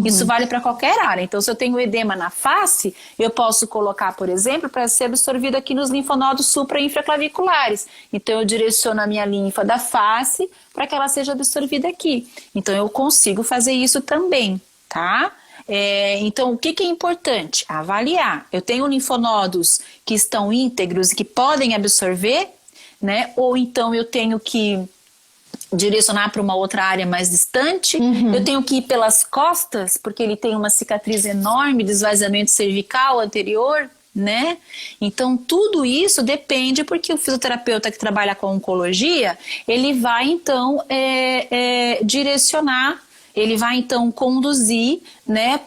Isso vale para qualquer área. Então, se eu tenho edema na face, eu posso colocar, por exemplo, para ser absorvido aqui nos linfonodos supra e infraclaviculares. Então, eu direciono a minha linfa da face para que ela seja absorvida aqui. Então, eu consigo fazer isso também, tá? Então, o que é importante? Avaliar. Eu tenho linfonodos que estão íntegros e que podem absorver, né? Ou então eu tenho que direcionar para uma outra área mais distante. Eu tenho que ir pelas costas, porque ele tem uma cicatriz enorme de esvaziamento cervical anterior, né? Então, tudo isso depende, porque o fisioterapeuta que trabalha com oncologia, ele vai, então, direcionar, ele vai, então, conduzir, né,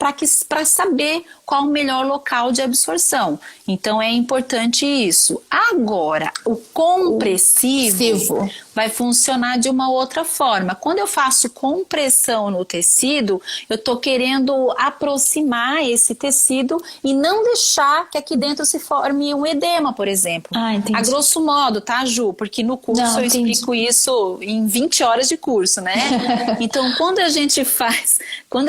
para saber qual o melhor local de absorção. Então, é importante isso. Agora, o compressivo vai funcionar de uma outra forma. Quando eu faço compressão no tecido, eu estou querendo aproximar esse tecido e não deixar que aqui dentro se forme um edema, por exemplo. Entendi. A grosso modo, tá, Ju? Porque no curso eu explico isso em 20 horas de curso, né? Então, quando a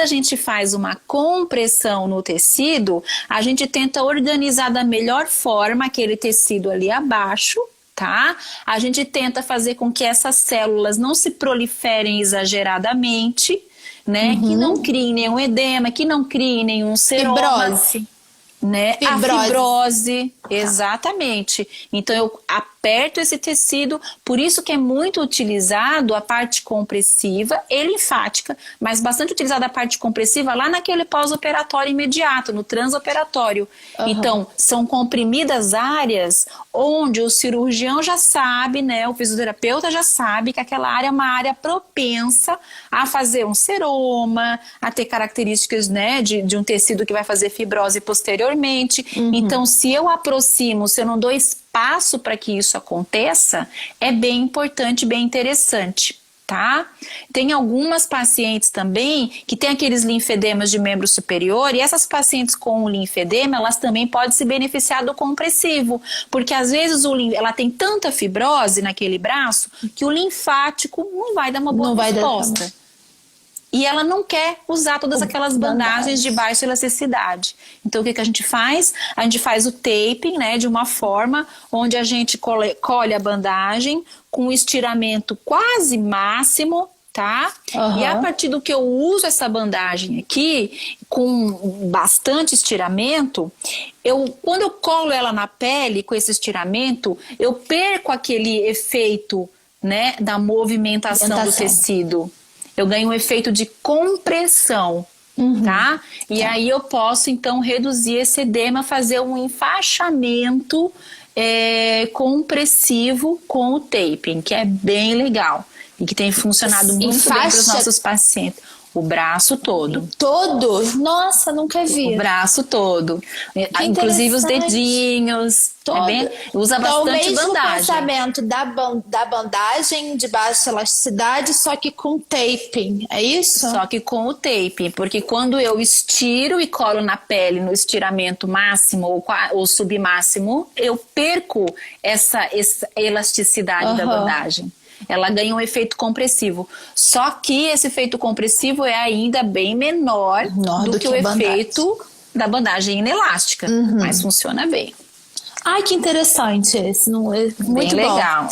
gente faz uma compressão no tecido, a gente tenta organizar da melhor forma aquele tecido ali abaixo, tá? A gente tenta fazer com que essas células não se proliferem exageradamente, né? Que não criem nenhum edema, que não criem nenhum seroma. Fibrose. Né? A fibrose, exatamente. Então eu aperto esse tecido, por isso que é muito utilizado a parte compressiva e linfática, mas bastante utilizada a parte compressiva lá naquele pós-operatório imediato, no transoperatório. Então, são comprimidas áreas onde o cirurgião já sabe, né, o fisioterapeuta já sabe que aquela área é uma área propensa a fazer um seroma, a ter características, né, de um tecido que vai fazer fibrose posteriormente. Então, se eu aproximo, se eu não dou espaço para que isso aconteça, é bem importante, bem interessante, tá? Tem algumas pacientes também que têm aqueles linfedemas de membro superior, e essas pacientes com o linfedema, elas também podem se beneficiar do compressivo, porque às vezes ela tem tanta fibrose naquele braço que o linfático não vai dar uma boa resposta. E ela não quer usar todas aquelas bandagens de baixa elasticidade. Então, o que a gente faz? A gente faz o taping, né, de uma forma onde a gente colhe a bandagem com um estiramento quase máximo, tá? E a partir do que eu uso essa bandagem aqui, com bastante estiramento, quando eu colo ela na pele com esse estiramento, eu perco aquele efeito, né, da movimentação do tecido. Eu ganho um efeito de compressão, tá? E aí eu posso, então, reduzir esse edema, fazer um enfaixamento compressivo com o taping, que é bem legal e que tem funcionado muito bem para os nossos pacientes. O braço todo. Todo? Nossa, nunca vi. O braço todo. Inclusive os dedinhos. Usa bastante bandagem. Então, o mesmo pensamento da bandagem de baixa elasticidade, só que com taping, é isso? Só que com o taping, porque quando eu estiro e colo na pele no estiramento máximo ou submáximo, eu perco essa elasticidade da bandagem. Ela ganha um efeito compressivo. Só que esse efeito compressivo é ainda bem menor do que o efeito da bandagem inelástica. Mas funciona bem. Ai, que interessante esse. Muito bem bom. Legal.